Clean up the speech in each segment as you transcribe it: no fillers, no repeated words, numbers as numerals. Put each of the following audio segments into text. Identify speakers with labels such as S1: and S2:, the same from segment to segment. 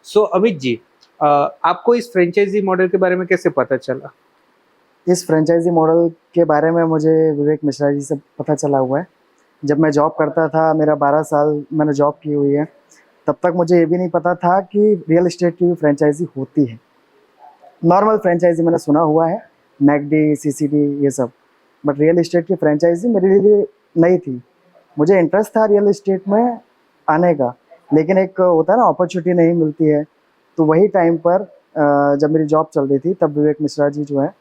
S1: सो अमित जी, आपको इस franchise model के बारे में कैसे पता चला?
S2: इस फ्रेंचाइजी मॉडल के बारे में मुझे विवेक मिश्रा जी से पता चला हुआ है। जब मैं जॉब करता था, मेरा 12 साल मैंने जॉब की हुई है, तब तक मुझे ये भी नहीं पता था कि रियल एस्टेट की भी फ्रेंचाइजी होती है। नॉर्मल फ्रेंचाइजी मैंने सुना हुआ है, मैकडी, सीसीडी ये सब, बट रियल एस्टेट की फ्रेंचाइजी मेरे लिए नई थी। मुझे इंटरेस्ट था रियल एस्टेट में आने का, लेकिन एक होता है ना, अपॉर्चुनिटी नहीं मिलती है। तो वही टाइम पर जब मेरी जॉब चल रही थी, तब विवेक मिश्रा जी जो है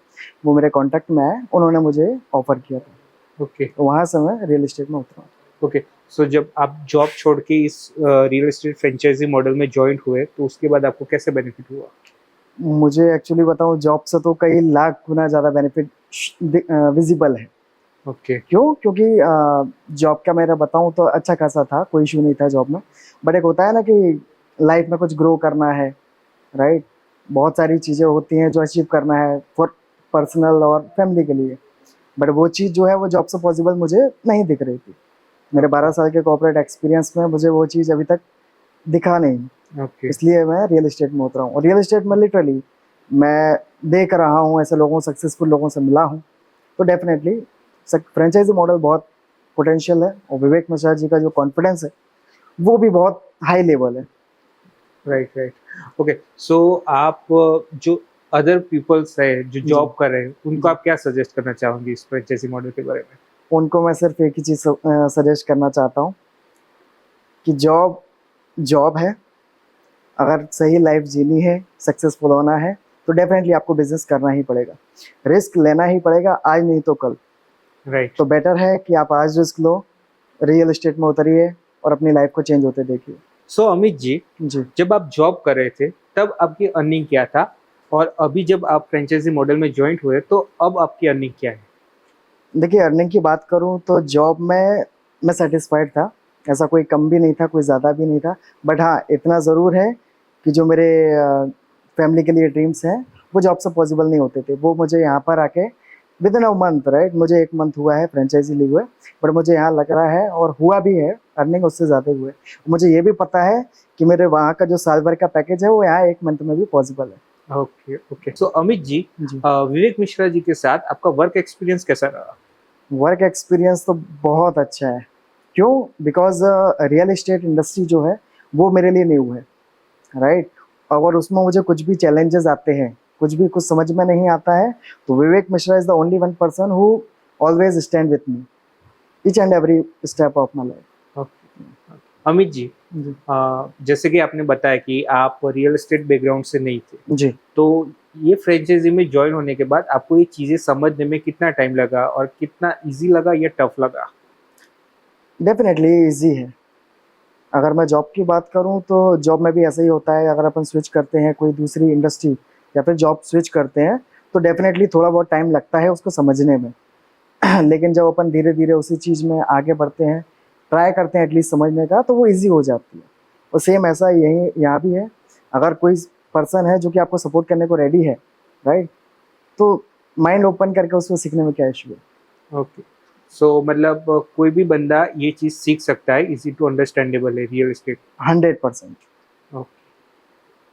S2: वो मेरे कांटेक्ट में आए, उन्होंने मुझे ऑफर किया था।
S1: ओके,
S2: तो वहाँ से मैं रियल एस्टेट में उतरा।
S1: ओके। सो जब आप जॉब छोड़ के इस रियल एस्टेट फ्रेंचाइजी मॉडल में जॉइंट हुए, तो उसके बाद आपको कैसे बेनिफिट हुआ?
S2: मुझे एक्चुअली बताऊँ, जॉब से तो कई लाख गुना ज़्यादा बेनिफिट विजिबल है।
S1: ओके,
S2: क्यों? क्योंकि जॉब का मेरा बताऊँ तो अच्छा खासा था, कोई इशू नहीं था जॉब में। बट एक होता है ना कि लाइफ में कुछ ग्रो करना है, राइट? बहुत सारी चीज़ें होती हैं जो अचीव करना है फॉर पर्सनल और फैमिली के लिए। बट वो चीज़ जो है वो जॉब से पॉसिबल मुझे नहीं दिख रही थी। मेरे 12 साल के कॉर्पोरेट एक्सपीरियंस में मुझे वो चीज़ अभी तक दिखा नहीं।
S1: ओके।
S2: इसलिए मैं रियल एस्टेट में उतरा हूँ, और रियल एस्टेट में लिटरली मैं देख रहा हूँ, ऐसे लोगों, सक्सेसफुल लोगों से मिला हूँ। तो डेफिनेटली फ्रेंचाइजी मॉडल बहुत पोटेंशियल है, और विवेक मिश्रा जी का जो कॉन्फिडेंस है वो भी बहुत हाई लेवल है।
S1: Right, right. ओके, सो आप जो अदर पीपल्स है जो
S2: जी,
S1: जॉब कर रहे हैं, उनको
S2: जी।
S1: आप क्या सजेस्ट करना चाहोगे इस फ्रेंचाइजी मॉडल के बारे में?
S2: उनको मैं सिर्फ एक ही चीज़ सजेस्ट करना चाहता हूँ कि जॉब जॉब है। अगर सही लाइफ जीनी है, सक्सेसफुल होना है, तो डेफिनेटली आपको बिजनेस करना ही पड़ेगा। रिस्क लेना ही पड़ेगा, आज नहीं तो कल।
S1: राइट।
S2: तो बेटर है कि आप आज रिस्क लो, रियल एस्टेट में उतरिए और अपनी लाइफ को चेंज होते देखिए।
S1: सो अमित जी,
S2: जी।
S1: जब आप जॉब कर रहे थे, तब आपकी अर्निंग क्या था? और अभी जब आप फ्रेंचाइजी मॉडल में जॉइंट हुए, तो अब आपकी अर्निंग क्या है?
S2: देखिए, अर्निंग की बात करूँ तो जॉब में मैं सेटिस्फाइड था। ऐसा कोई कम भी नहीं था, कोई ज़्यादा भी नहीं था। बट हाँ, इतना ज़रूर है कि जो मेरे फैमिली के लिए ड्रीम्स हैं, वो जॉब से पॉसिबल नहीं होते थे। वो मुझे यहाँ पर आके विदिन अ मंथ, राइट, मुझे 1 मंथ हुआ है फ्रेंचाइज़ी लिए हुए, बट मुझे यहाँ लग रहा है, और हुआ भी है, अर्निंग उससे ज़्यादा हुए। मुझे ये भी पता है कि मेरे वहाँ का जो साल भर का पैकेज है, वो यहाँ 1 मंथ में भी पॉसिबल है।
S1: Okay, okay. So Amit ji,
S2: ji.
S1: Vivek Mishra ji के साथ आपका वर्क एक्सपीरियंस कैसा रहा?
S2: वर्क एक्सपीरियंस तो बहुत अच्छा है। क्यों? बिकॉज़ रियल एस्टेट इंडस्ट्री जो है, वो मेरे लिए न्यू है, राइट? अगर उसमें मुझे कुछ भी चैलेंजेस आते हैं, कुछ भी कुछ समझ में नहीं आता है, तो Vivek Mishra is the only one person who always stand with me each and every step of my life.
S1: Okay, okay. Amit ji,
S2: ji,
S1: जैसे कि आपने बताया कि आप रियल एस्टेट बैकग्राउंड से नहीं थे,
S2: जी।
S1: तो ये फ्रेंचाइजी में जॉइन होने के बाद आपको ये चीज़ें समझने में कितना टाइम लगा और कितना ईज़ी लगा या टफ लगा?
S2: डेफ़िनेटली ईज़ी है। अगर मैं जॉब की बात करूँ तो जॉब में भी ऐसा ही होता है, अगर अपन स्विच करते हैं कोई दूसरी इंडस्ट्री या फिर जॉब स्विच करते हैं, तो डेफ़िनेटली थोड़ा बहुत टाइम लगता है उसको समझने में। लेकिन जब अपन धीरे-धीरे उसी चीज़ में आगे बढ़ते हैं, ट्राई करते हैं एटलीस्ट समझने का, तो वो ईज़ी हो जाती है। और सेम ऐसा यहीं यहाँ भी है। अगर कोई पर्सन है जो कि आपको सपोर्ट करने को रेडी है, राइट? तो माइंड ओपन करके उसको सीखने में क्या इश्यू है?
S1: ओके। सो मतलब कोई भी बंदा ये चीज़ सीख सकता है, ईज़ी टू अंडरस्टैंडेबल है रियल एस्टेट।
S2: 100%।